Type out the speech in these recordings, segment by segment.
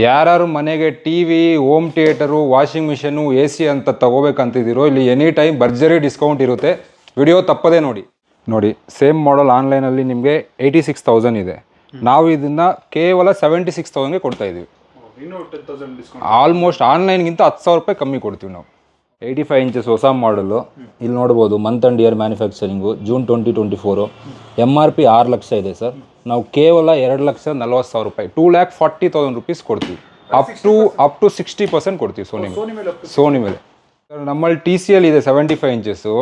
ಯಾರು ಮನೆಗೆ TV, home theatre, washing machine, A C ಅಂತ ತಗೋಬೇಕಂತಿದ್ದೀರೋ ಇಲ್ಲಿ ಎನಿ ಟೈಮ್ ಭರ್ಜರಿ ಡಿಸ್ಕೌಂಟ್ ಇರುತ್ತೆ. ವಿಡಿಯೋ ತಪ್ಪದೇ ನೋಡಿ ಸೇಮ್ ಮಾಡಲ್ ಆನ್ಲೈನಲ್ಲಿ ನಿಮಗೆ 86,000 ಇದೆ. ನಾವು ಇದನ್ನು ಕೇವಲ 76,000ಗೆ ಕೊಡ್ತಾ ಇದ್ದೀವಿ. ಆಲ್ಮೋಸ್ಟ್ ಆನ್ಲೈನ್ಗಿಂತ 10,000 ರೂಪಾಯಿ ಕಮ್ಮಿ ಕೊಡ್ತೀವಿ ನಾವು. 85 ಇಂಚಸ್ ಹೊಸ ಮಾಡಲು ಇಲ್ಲಿ ನೋಡ್ಬೋದು. Month and year manufacturing June 2024. MRP 6 lakh ಇದೆ ಸರ್. ನಾವು ಕೇವಲ 2,40,000 ರೂಪಾಯಿ 2,40,000 ರೂಪೀಸ್ ಕೊಡ್ತೀವಿ. ಅಪ್ ಟು 60% ಕೊಡ್ತೀವಿ ಸೋನಿ ಮೇಲೆ. ಸರ್ ನಮ್ಮಲ್ಲಿ TCL ಇದೆ 75 ಇಂಚಸ್ಸು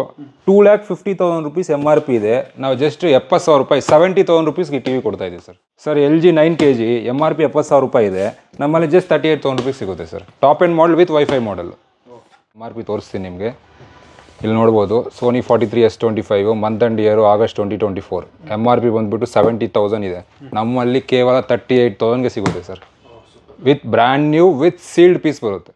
2,50,000 ರೂಪೀಸ್ MRP ಇದೆ. ನಾವು ಜಸ್ಟ್ 70,000 ರೂಪಾಯಿ 70,000 ರೂಪೀಸ್ಗೆ TV ಕೊಡ್ತಾ ಇದ್ದೀವಿ ಸರ್. LG 9 kg MRP 70,000 ರೂಪಾಯಿ ಇದೆ. ನಮ್ಮಲ್ಲಿ ಜಸ್ಟ್ 38,000 ರೂಪೀಸ್ ಸಿಗುತ್ತೆ sir. Top end model with wifi model. MRP ತೋರಿಸ್ತೀನಿ ನಿಮಗೆ. ಇಲ್ಲಿ ನೋಡ್ಬೋದು Sony 43S25 month and year August 2024. MRP ಬಂದುಬಿಟ್ಟು 70,000 ಇದೆ. ನಮ್ಮಲ್ಲಿ ಕೇವಲ 38,000ಗೆ ಸಿಗುತ್ತೆ sir. With brand new with sealed piece ಬರುತ್ತೆ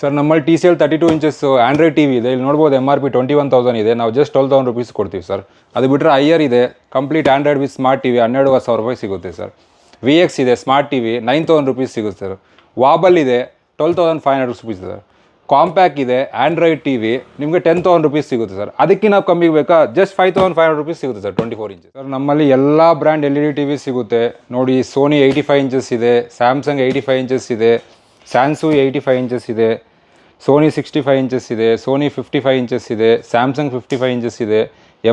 ಸರ್. ನಮ್ಮಲ್ಲಿ TCL 32 ಇಂಚಸ್ ಆಂಡ್ರಾಯ್ಡ್ TV ಇದೆ. ಇಲ್ಲಿ ನೋಡ್ಬೋದು MRP 21,000 ಇದೆ. ನಾವು ಜಸ್ಟ್ 12,000 ರೂಪೀಸ್ ಕೊಡ್ತೀವಿ ಸರ್. ಅದು ಬಿಟ್ಟರೆ ಐಯರ್ ಇದೆ complete Android with smart TV 12,000 ರೂಪಾಯಿ ಸಿಗುತ್ತೆ ಸರ್. VX ಇದೆ ಸ್ಮಾರ್ಟ್ TV 9,000 ರೂಪೀಸ್ ಸಿಗುತ್ತೆ ಸರ್. ವಾಬಲ್ ಇದೆ 12,500 ರೂಪೀಸ್ ಸರ್. ಕಾಂಪ್ಯಾಕ್ ಇದೆ ಆಂಡ್ರಾಯ್ಡ್ TV ನಿಮಗೆ 10,000 ರೂಪೀಸ್ ಸಿಗುತ್ತೆ ಸರ್. ಅದಕ್ಕೆ ನಾವು ಕಮ್ಮಿಗೆ ಬೇಕಾ ಜಸ್ಟ್ 5,500 ರೂಪೀಸ್ ಸಿಗುತ್ತೆ ಸರ್ 24 ಇಂಚಸ್ ಸರ್. ನಮ್ಮಲ್ಲಿ ಎಲ್ಲ ಬ್ರ್ಯಾಂಡ್ LED TV ಸಿಗುತ್ತೆ ನೋಡಿ. ಸೋನಿ 85 ಇಂಚಸ್ ಇದೆ, ಸ್ಯಾಮ್ಸಂಗ್ 85 ಇಂಚಸ್ ಇದೆ, ಸ್ಯಾನ್ಸು 85 ಇಂಚಸ್ ಇದೆ, ಸೋನಿ 65 ಇಂಚಸ್ ಇದೆ, ಸೋನಿ 55 ಇಂಚಸ್ ಇದೆ, ಸ್ಯಾಮ್ಸಂಗ್ 55 ಇಂಚಸ್ ಇದೆ,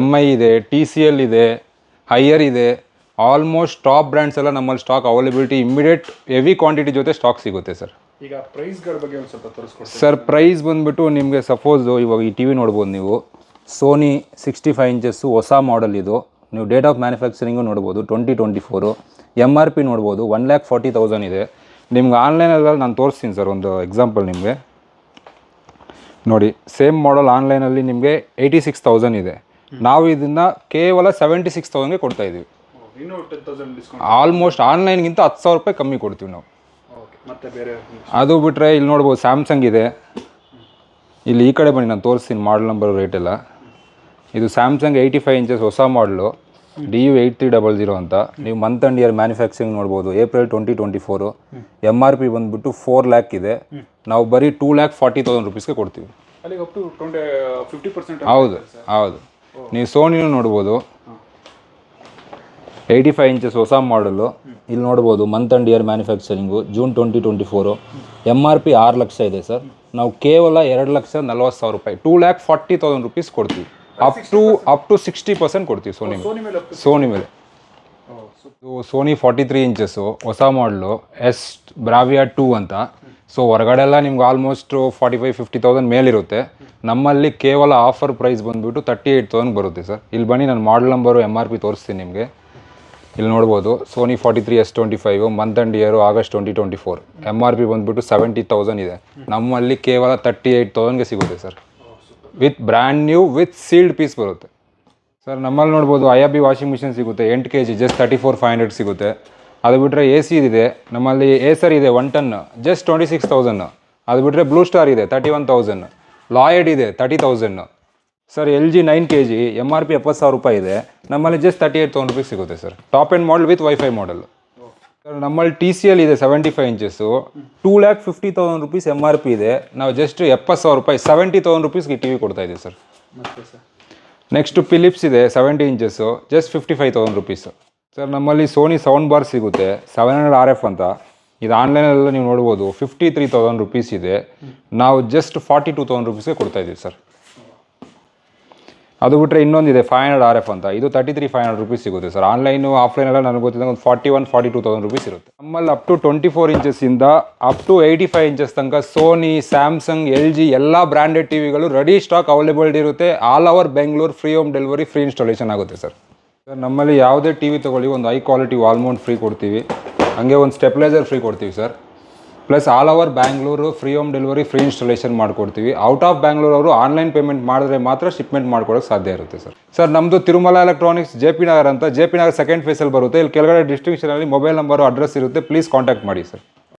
MI ಇದೆ, TCL ಇದೆ, ಹೈಯರ್ ಇದೆ. ಆಲ್ಮೋಸ್ಟ್ ಟಾಪ್ ಬ್ರ್ಯಾಂಡ್ಸ್ ಎಲ್ಲ ನಮ್ಮಲ್ಲಿ stock availability immediate heavy quantity ಜೊತೆ ಸ್ಟಾಕ್ ಸಿಗುತ್ತೆ ಸರ್. ಈಗ ಪ್ರೈಸ್ಗಳ ಬಗ್ಗೆ ಒಂದು ಸ್ವಲ್ಪ ತೋರಿಸ್ಕೊಡ್ತೀವಿ ಸರ್. ಪ್ರೈಸ್ ಬಂದುಬಿಟ್ಟು ನಿಮಗೆ ಸಪೋಸು ಇವಾಗ ಈ TV ನೋಡ್ಬೋದು ನೀವು. ಸೋನಿ 65 ಇಂಚಸ್ಸು ಹೊಸ ಮಾಡಲ್ ಇದು. ನೀವು ಡೇಟ್ ಆಫ್ ಮ್ಯಾನುಫ್ಯಾಕ್ಚರಿಂಗು ನೋಡ್ಬೋದು 2024. MRP ನೋಡ್ಬೋದು 1,40,000 ಇದೆ. ನಿಮ್ಗೆ ಆನ್ಲೈನಲ್ಲಿ ನಾನು ತೋರಿಸ್ತೀನಿ ಸರ್ ಒಂದು ಎಕ್ಸಾಂಪಲ್ ನಿಮಗೆ ನೋಡಿ. ಸೇಮ್ ಮಾಡಲ್ ಆನ್ಲೈನಲ್ಲಿ ನಿಮಗೆ 86,000 ಇದೆ. ನಾವು ಇದನ್ನು ಕೇವಲ 76,000ಗೆ ಕೊಡ್ತಾ ಇದ್ದೀವಿ. ಆಲ್ಮೋಸ್ಟ್ ಆನ್ಲೈನ್ಗಿಂತ 10,000 ರೂಪಾಯಿ ಕಮ್ಮಿ ಕೊಡ್ತೀವಿ ನಾವು. ಮತ್ತೆ ಬೇರೆ ಅದು ಬಿಟ್ಟರೆ ಇಲ್ಲಿ ನೋಡ್ಬೋದು ಸ್ಯಾಮ್ಸಂಗ್ ಇದೆ. ಇಲ್ಲಿ ಈ ಕಡೆ ಬನ್ನಿ ನಾನು ತೋರಿಸ್ತೀನಿ ಮಾಡಲ್ ನಂಬರ್ ರೇಟ್ ಎಲ್ಲ. ಇದು ಸ್ಯಾಮ್ಸಂಗ್ 85 ಇಂಚಸ್ ಹೊಸ ಮಾಡಲು DU8300 ಅಂತ. ನೀವು ಮಂತ್ ಆ್ಯಂಡ್ ಇಯರ್ ಮ್ಯಾನುಫ್ಯಾಕ್ಚರಿಂಗ್ ನೋಡ್ಬೋದು ಏಪ್ರಿಲ್ 2024. MRP ಬಂದುಬಿಟ್ಟು 4 ಲ್ಯಾಕ್ ಇದೆ. ನಾವು ಬರೀ 2,40,000 ರೂಪೀಸ್ಗೆ ಕೊಡ್ತೀವಿ. ಹೌದು. ನೀವು ಸೋನಿನೂ ನೋಡ್ಬೋದು 85 ಇಂಚಸ್ ಹೊಸ ಮಾಡಲು ಇಲ್ಲಿ ನೋಡ್ಬೋದು. Month and year manufacturing June 2024. MRP 6 lakh ಇದೆ ಸರ್. ನಾವು ಕೇವಲ 2,40,000 ರೂಪಾಯಿ 2,40,000 ರೂಪೀಸ್ ಕೊಡ್ತೀವಿ. ಅಪ್ ಟು 60% ಕೊಡ್ತೀವಿ ಸೋನಿ ಮೇಲೆ. ಸೋನಿ 43 ಇಂಚಸ್ಸು ಹೊಸ ಮಾಡಲು Bravia 2 ಅಂತ. ಸೊ ಹೊರಗಡೆ ಎಲ್ಲ ನಿಮ್ಗೆ ಆಲ್ಮೋಸ್ಟ್ 45,000-50,000 ಮೇಲಿರುತ್ತೆ. ನಮ್ಮಲ್ಲಿ ಕೇವಲ ಆಫರ್ ಪ್ರೈಸ್ ಬಂದುಬಿಟ್ಟು 38,000 ಬರುತ್ತೆ ಸರ್. ಇಲ್ಲಿ ಬನ್ನಿ ನಾನು ಮಾಡಲ್ ನಂಬರು MRP ತೋರಿಸ್ತೀನಿ ನಿಮಗೆ. ಇಲ್ಲಿ ನೋಡ್ಬೋದು Sony 43S25 month and year August 2024. MRP ಬಂದುಬಿಟ್ಟು 70,000 ಇದೆ. ನಮ್ಮಲ್ಲಿ ಕೇವಲ 38,000ಗೆ ಸಿಗುತ್ತೆ sir. With brand new with sealed piece ಬರುತ್ತೆ ಸರ್. ನಮ್ಮಲ್ಲಿ ನೋಡ್ಬೋದು IAB ವಾಷಿಂಗ್ ಮಿಷಿನ್ ಸಿಗುತ್ತೆ 8 kg ಜಸ್ಟ್ 34,500 ಸಿಗುತ್ತೆ. ಅದು ಬಿಟ್ಟರೆ AC ಇದೆ ನಮ್ಮಲ್ಲಿ. ಏಸರ್ ಇದೆ 1 ಟನ್ ಜಸ್ಟ್ 26,000. ಅದು ಬಿಟ್ಟರೆ ಬ್ಲೂ ಸ್ಟಾರ್ ಇದೆ 31,000. ಲಾಯಡ್ ಇದೆ 30,000 ಸರ್. LG 9 kg MRP 70,000 ರೂಪಾಯಿ ಇದೆ. ನಮ್ಮಲ್ಲಿ ಜಸ್ಟ್ 38,000 ರೂಪೀಸ್ ಸಿಗುತ್ತೆ sir. Top end model with wifi model sir. ನಮ್ಮಲ್ಲಿ TCL ಇದೆ 75 ಇಂಚಸ್ಸು 2,50,000 ರೂಪೀಸ್ MRP ಇದೆ. ನಾವು ಜಸ್ಟ್ 70,000 ರೂಪಾಯಿ 70,000 ರೂಪೀಸ್ಗೆ TV ಕೊಡ್ತಾ ಇದ್ದೀವಿ ಸರ್. ನೆಕ್ಸ್ಟ್ ಫಿಲಿಪ್ಸ್ ಇದೆ 70 ಇಂಚಸ್ಸು ಜಸ್ಟ್ 55,000 ರೂಪೀಸು ಸರ್. ನಮ್ಮಲ್ಲಿ ಸೋನಿ ಸೌಂಡ್ ಬಾರ್ ಸಿಗುತ್ತೆ 700 RF ಅಂತ. ಇದು ಆನ್ಲೈನಲ್ಲ ನೀವು ನೋಡ್ಬೋದು 53,000 ರೂಪೀಸ್ ಇದೆ. ನಾವು ಜಸ್ಟ್ 42,000 ರೂಪೀಸ್ಗೆ ಕೊಡ್ತಾ ಇದ್ದೀವಿ ಸರ್. ಅದು ಬಿಟ್ಟರೆ ಇನ್ನೊಂದಿದೆ 500 RF ಅಂತ. ಇದು 33,500 ರೂಪೀಸ್ ಸಿಗುತ್ತೆ ಸರ್. ಆನ್ಲೈನು ಆಫ್ಲೈನೆಲ್ಲ ನನಗೆ ಗೊತ್ತಿದ್ದಂಗೆ ಒಂದು 41,000-42,000 ರೂಪೀಸ್ ಇರುತ್ತೆ. ನಮ್ಮಲ್ಲಿ ಅಪ್ ಟು 24 ಇಂಚಸ್ಸಿಂದ ಅಪ್ ಟು 85 ಇಂಚಸ್ ತನಕ ಸೋನಿ, ಸ್ಯಾಮ್ಸಂಗ್, LG ಎಲ್ಲ ಬ್ರ್ಯಾಂಡೆಡ್ TVಗಳು ರೆಡಿ ಸ್ಟಾಕ್ ಅವೈಲೇಬಲ್ ಇರುತ್ತೆ. All over Bengaluru free home delivery, free installation ಆಗುತ್ತೆ ಸರ್. ಸರ್ ನಮ್ಮಲ್ಲಿ ಯಾವುದೇ TV ತೊಗೊಳ್ಳಿ ಒಂದು high quality wall mount free ಕೊಡ್ತೀವಿ. ಹಾಗೆ ಒಂದು ಸ್ಟೆಪ್ಲೈಸರ್ ಫ್ರೀ ಕೊಡ್ತೀವಿ sir. Plus all over Bangalore free home delivery, free installation ಮಾಡಿಕೊಡ್ತೀವಿ. ಔಟ್ ಆಫ್ ಬ್ಯಾಂಗ್ಳೂರು ಅವರು ಆನ್ಲೈನ್ ಪೇಮೆಂಟ್ ಮಾಡಿದ್ರೆ ಮಾತ್ರ ಶಿಪ್ಮೆಂಟ್ ಮಾಡ್ಕೊಡೋಕ್ಕೆ ಸಾಧ್ಯ ಇರುತ್ತೆ ಸರ್. ಸರ್ ನಮ್ಮದು ತಿರುಮಲ ಎಲೆಕ್ಟ್ರಾನಿಕ್ಸ್ JP ನಗರ್ ಅಂತ. JP ನಗರ್ ಸೆಕೆಂಡ್ ಫೇಸಲ್ಲಿ ಬರುತ್ತೆ. ಇಲ್ಲಿ ಕೆಳಗಡೆ ಡಿಸ್ಕ್ರಿಪ್ಷನಲ್ಲಿ ಮೊಬೈಲ್ ನಂಬರು ಅಡ್ರೆಸ್ ಇರುತ್ತೆ. ಪ್ಲೀಸ್ ಕಾಂಟ್ಯಾಕ್ಟ್ ಮಾಡಿ ಸರ್.